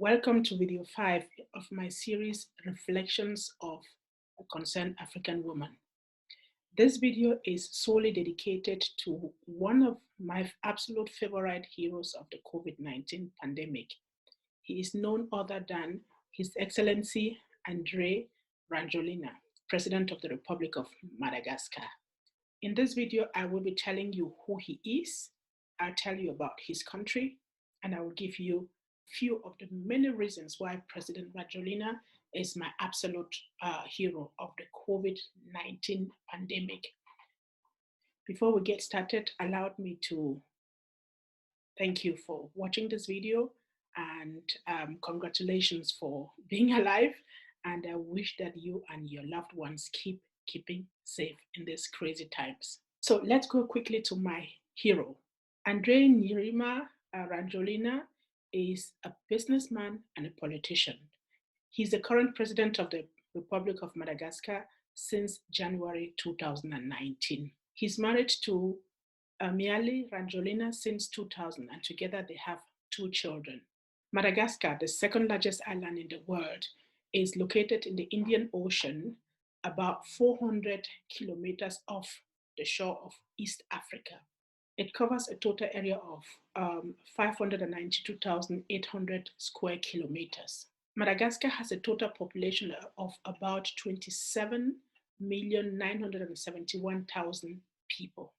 Welcome to video 5 of my series, Reflections of a Concerned African Woman. This video is solely dedicated to one of my absolute favorite heroes of the COVID-19 pandemic. He is none other than His Excellency Andry Rajoelina, President of the Republic of Madagascar. In this video, I will be telling you who he is, I'll tell you about his country, and I will give you few of the many reasons why President Rajoelina is my absolute hero of the COVID-19 pandemic. Before we get started, allow me to thank you for watching this video and congratulations for being alive. And I wish that you and your loved ones keeping safe in these crazy times. So let's go quickly to my hero. Andry Rajoelina is a businessman and a politician. He's the current president of the Republic of Madagascar since January 2019. He's married to Andry Rajoelina since 2000, and together they have 2 children. Madagascar, the second largest island in the world, is located in the Indian Ocean, about 400 kilometers off the shore of East Africa. It covers a total area of 592,800 square kilometers. Madagascar has a total population of about 27,971,000 people.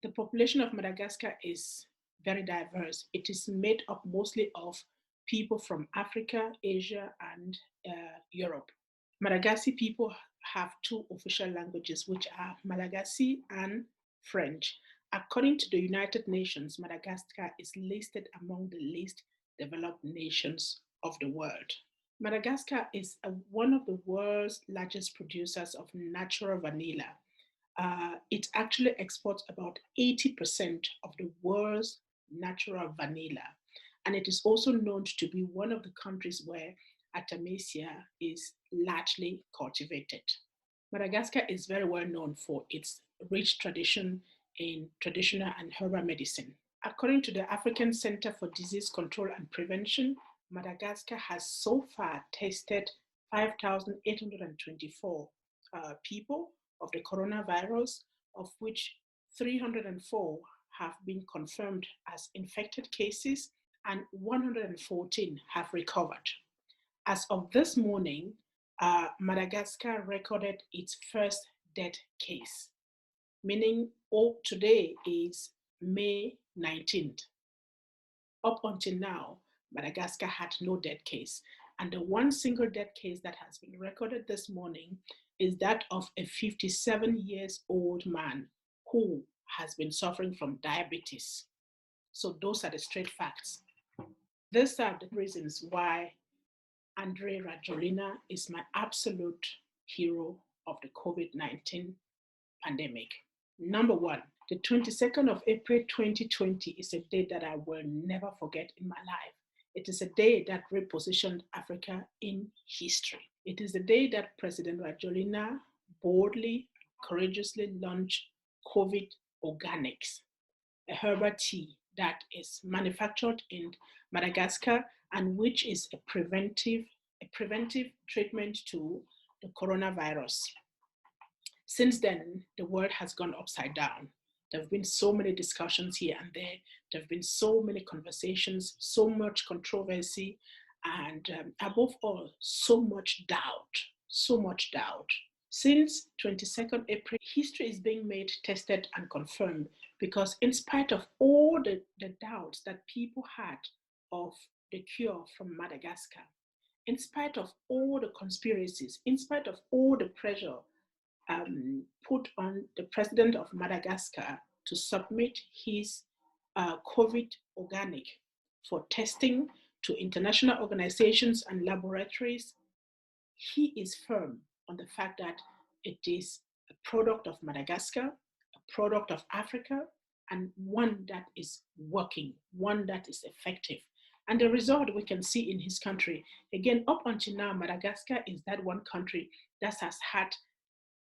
The population of Madagascar is very diverse. It is made up mostly of people from Africa, Asia, and Europe. Malagasy people have 2 official languages, which are Malagasy and French. According to the United Nations, Madagascar is listed among the least developed nations of the world. Madagascar is one of the world's largest producers of natural vanilla. It actually exports about 80% of the world's natural vanilla. And it is also known to be one of the countries where Artemisia is largely cultivated. Madagascar is very well known for its rich tradition in traditional and herbal medicine. According to the African Center for Disease Control and Prevention, Madagascar has so far tested 5,824 people of the coronavirus, of which 304 have been confirmed as infected cases and 114 have recovered. As of this morning, Madagascar recorded its first death case, meaning today is May 19th. Up until now, Madagascar had no death case. And the one single death case that has been recorded this morning is that of a 57-year-old man who has been suffering from diabetes. So those are the straight facts. These are the reasons why Andry Rajoelina is my absolute hero of the COVID-19 pandemic. Number 1, the 22nd of April 2020 is a day that I will never forget in my life. It is a day that repositioned Africa in history. It is the day that President Rajoelina boldly, courageously launched COVID-organics, a herbal tea that is manufactured in Madagascar and which is a preventive treatment to the coronavirus. Since then, the world has gone upside down. There have been so many discussions here and there. There have been so many conversations, so much controversy, and above all, so much doubt. Since 22nd April, history is being made, tested, and confirmed because in spite of all the doubts that people had of the cure from Madagascar, in spite of all the conspiracies, in spite of all the pressure put on the President of Madagascar to submit his COVID-organic for testing to international organizations and laboratories, he is firm on the fact that it is a product of Madagascar, a product of Africa, and one that is working, one that is effective. And the result we can see in his country. Again, up until now, Madagascar is that one country that has had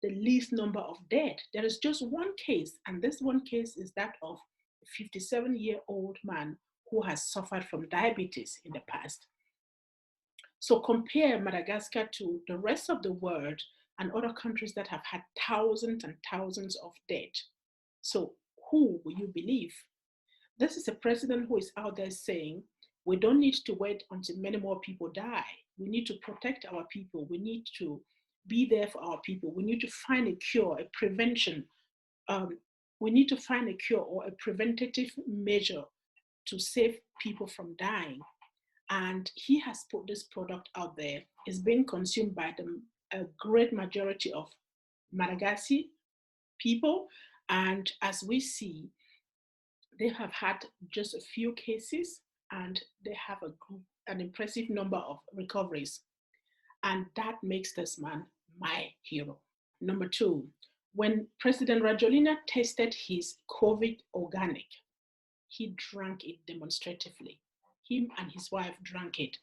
the least number of dead. There is just one case, and this one case is that of a 57-year-old man who has suffered from diabetes in the past. So compare Madagascar to the rest of the world and other countries that have had thousands and thousands of dead. So who will you believe? This is a president who is out there saying, we don't need to wait until many more people die. We need to protect our people. We need to be there for our people. We need to find a cure, a prevention. We need to find a cure or a preventative measure to save people from dying. And he has put this product out there. It's being consumed by a great majority of Madagascar people. And as we see, they have had just a few cases and they have an impressive number of recoveries. And that makes this man my hero. Number two, when President Rajoelina tested his COVID-organic, he drank it demonstratively. Him and his wife drank it.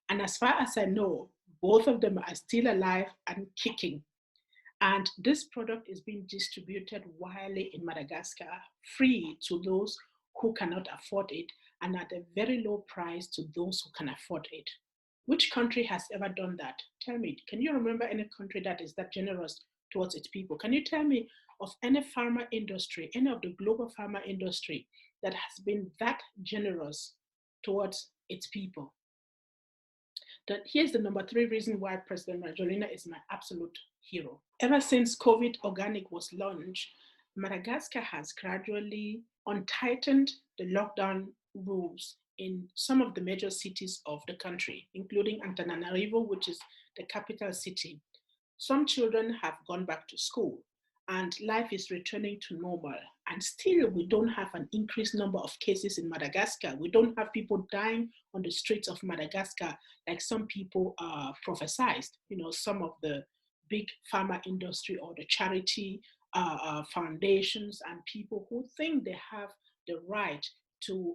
And as far as I know, both of them are still alive and kicking. And this product is being distributed widely in Madagascar, free to those who cannot afford it, and at a very low price to those who can afford it. Which country has ever done that? Tell me, can you remember any country that is that generous towards its people? Can you tell me of any pharma industry, any of the global pharma industry that has been that generous towards its people? That here's the number three reason why President Rajoelina is my absolute hero. Ever since COVID-organic was launched, Madagascar has gradually untightened the lockdown rules in some of the major cities of the country, including Antananarivo, which is the capital city. Some children have gone back to school and life is returning to normal. And still, we don't have an increased number of cases in Madagascar. We don't have people dying on the streets of Madagascar like some people prophesied. You know, some of the big pharma industry or the charity foundations and people who think they have the right to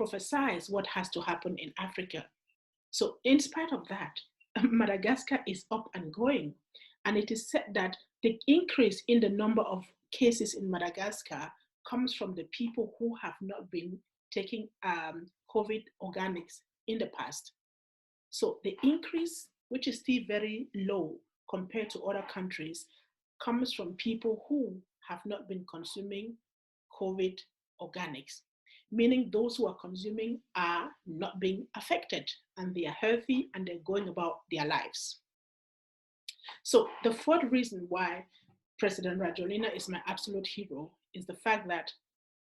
prophesize what has to happen in Africa. So in spite of that, Madagascar is up and going. And it is said that the increase in the number of cases in Madagascar comes from the people who have not been taking COVID organics in the past. So the increase, which is still very low compared to other countries, comes from people who have not been consuming COVID organics, meaning those who are consuming are not being affected and they are healthy and they're going about their lives. So the fourth reason why President Rajoelina is my absolute hero is the fact that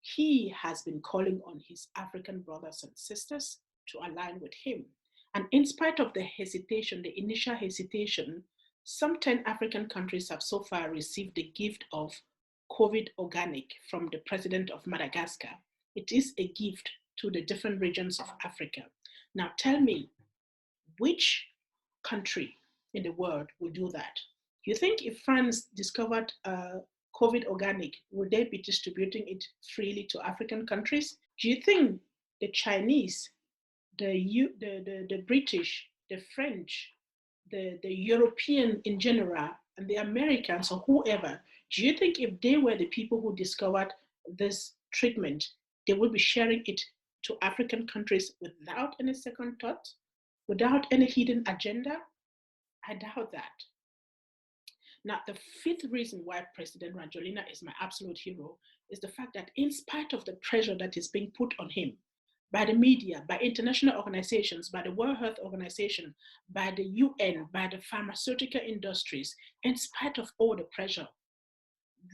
he has been calling on his African brothers and sisters to align with him. And in spite of the hesitation, the initial hesitation, some 10 African countries have so far received the gift of COVID-organic from the President of Madagascar. It is a gift to the different regions of Africa. Now tell me, which country in the world will do that? You think if France discovered COVID-organic, would they be distributing it freely to African countries? Do you think the Chinese, the British, the French, the European in general, and the Americans or whoever, do you think if they were the people who discovered this treatment, they would be sharing it to African countries without any second thought, without any hidden agenda? I doubt that. Now, the fifth reason why President Rajoelina is my absolute hero is the fact that in spite of the pressure that is being put on him by the media, by international organizations, by the World Health Organization, by the UN, by the pharmaceutical industries, in spite of all the pressure,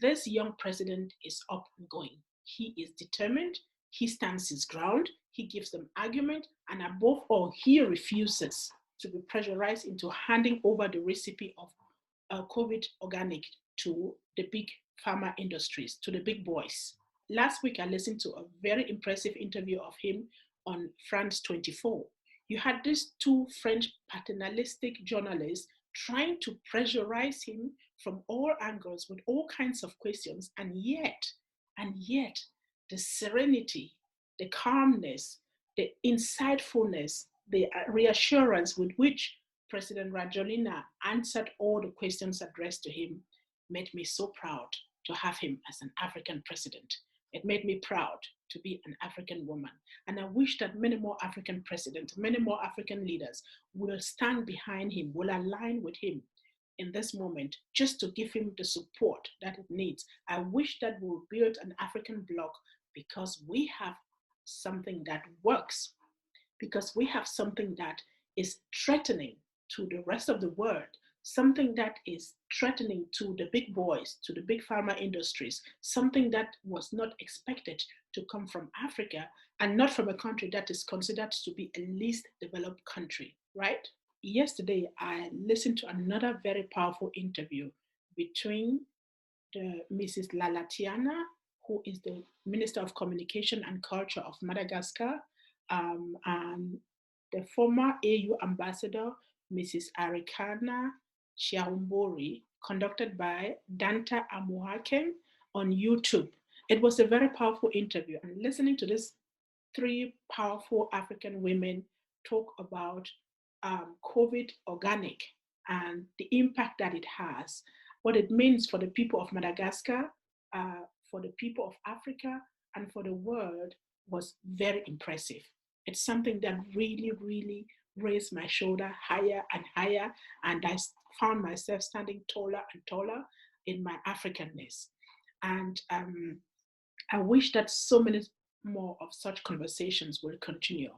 this young president is up and going. He is determined, he stands his ground, he gives them argument, and above all, he refuses to be pressurized into handing over the recipe of COVID-organic to the big pharma industries, to the big boys. Last week, I listened to a very impressive interview of him on France 24. You had these two French paternalistic journalists trying to pressurize him from all angles with all kinds of questions, and yet, the serenity, the calmness, the insightfulness, the reassurance with which President Rajoelina answered all the questions addressed to him made me so proud to have him as an African president. It made me proud to be an African woman. And I wish that many more African presidents, many more African leaders will stand behind him, will align with him in this moment, just to give him the support that it needs. I wish that we'll build an African bloc because we have something that works, because we have something that is threatening to the rest of the world, something that is threatening to the big boys, to the big pharma industries, something that was not expected to come from Africa and not from a country that is considered to be a least developed country, right? Yesterday, I listened to another very powerful interview between Mrs. Lalatiana, who is the Minister of Communication and Culture of Madagascar, and the former AU ambassador, Mrs. Arikana Chiaumbori, conducted by Danta Amuakem on YouTube. It was a very powerful interview, and listening to these three powerful African women talk about COVID-organic and the impact that it has, what it means for the people of Madagascar, for the people of Africa, and for the world was very impressive. It's something that really, really raised my shoulder higher and higher, and I found myself standing taller and taller in my Africanness. And I wish that so many more of such conversations will continue.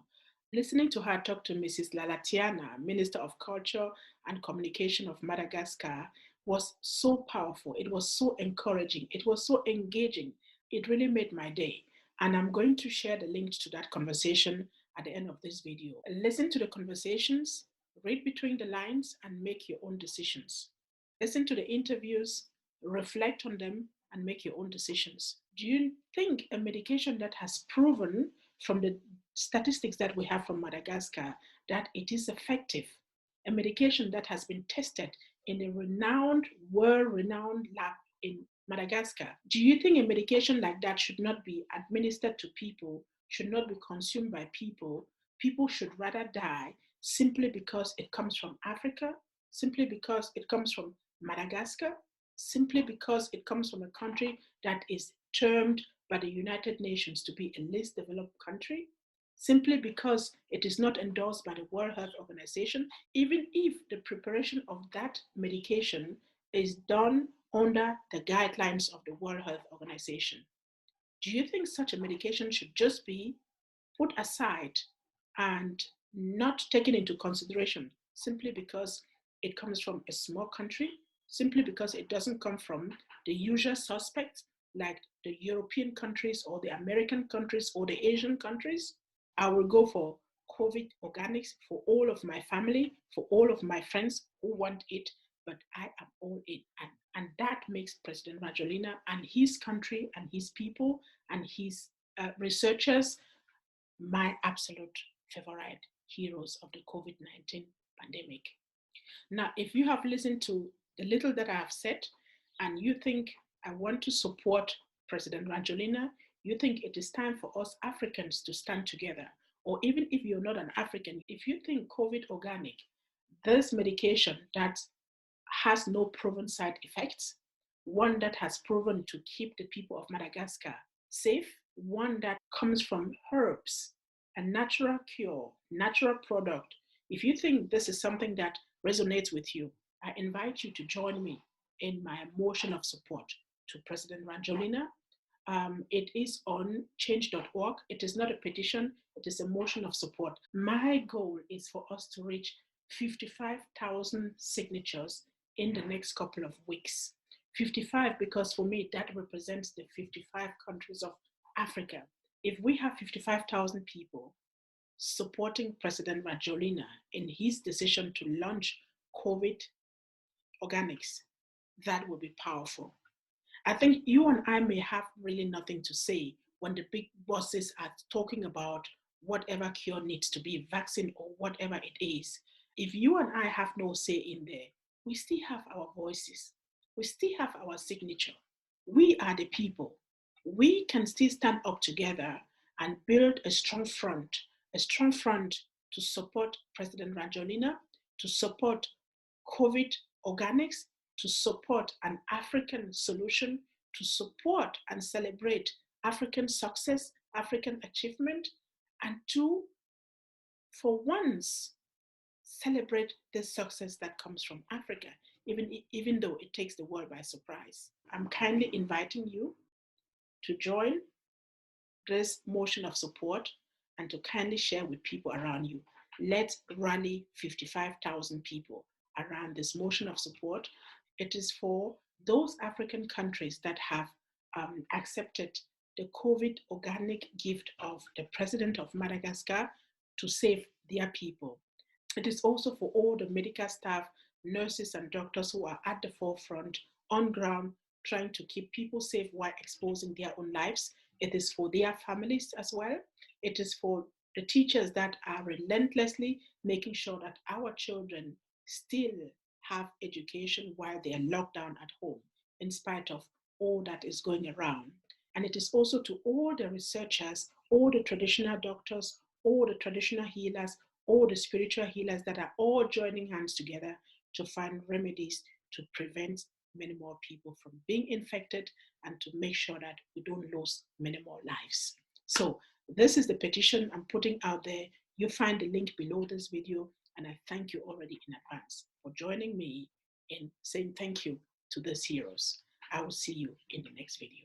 Listening to her talk to Mrs. Lalatiana, Minister of Culture and Communication of Madagascar, was so powerful. It was so encouraging. It was so engaging. It really made my day. And I'm going to share the link to that conversation at the end of this video. Listen to the conversations, read between the lines, and make your own decisions. Listen to the interviews, reflect on them, and make your own decisions. Do you think a medication that has proven from the statistics that we have from Madagascar that it is effective, a medication that has been tested in a renowned, world-renowned lab in Madagascar, do you think a medication like that should not be administered to people, should not be consumed by people? People should rather die simply because it comes from Africa, simply because it comes from Madagascar, simply because it comes from a country that is termed by the United Nations to be a least developed country, simply because it is not endorsed by the World Health Organization, even if the preparation of that medication is done under the guidelines of the World Health Organization. Do you think such a medication should just be put aside and not taken into consideration simply because it comes from a small country, simply because it doesn't come from the usual suspects like the European countries or the American countries or the Asian countries? I will go for COVID-organics for all of my family, for all of my friends who want it, but I am all in. And that makes President Rajoelina and his country and his people and his researchers my absolute favorite heroes of the COVID-19 pandemic. Now, if you have listened to the little that I have said and you think I want to support President Rajoelina, you think it is time for us Africans to stand together, or even if you're not an African, if you think COVID-organic, this medication that has no proven side effects, one that has proven to keep the people of Madagascar safe, one that comes from herbs, a natural cure, natural product. If you think this is something that resonates with you, I invite you to join me in my motion of support to President Rajoelina. It is on change.org. It is not a petition, it is a motion of support. My goal is for us to reach 55,000 signatures in the next couple of weeks. 55 because for me that represents the 55 countries of Africa. If we have 55,000 people supporting President Rajoelina in his decision to launch COVID organics, that will be powerful. I think you and I may have really nothing to say when the big bosses are talking about whatever cure needs to be, vaccine or whatever it is. If you and I have no say in there, we still have our voices. We still have our signature. We are the people. We can still stand up together and build a strong front to support President Rajoelina, to support COVID organics, to support an African solution, to support and celebrate African success African achievement, and two, for once, celebrate the success that comes from Africa, even though it takes the world by surprise. I'm kindly inviting you to join this motion of support and to kindly share with people around you. Let's rally 55,000 people around this motion of support. It is for those African countries that have accepted the COVID-organic gift of the President of Madagascar to save their people. It is also for all the medical staff, nurses, and doctors who are at the forefront on ground trying to keep people safe while exposing their own lives. It is for their families as well. It is for the teachers that are relentlessly making sure that our children still have education while they are locked down at home, in spite of all that is going around. And it is also to all the researchers, all the traditional doctors, all the traditional healers, all the spiritual healers that are all joining hands together to find remedies to prevent many more people from being infected and to make sure that we don't lose many more lives. So this is the petition I'm putting out there. You find the link below this video, and I thank you already in advance for joining me in saying thank you to these heroes. I will see you in the next video.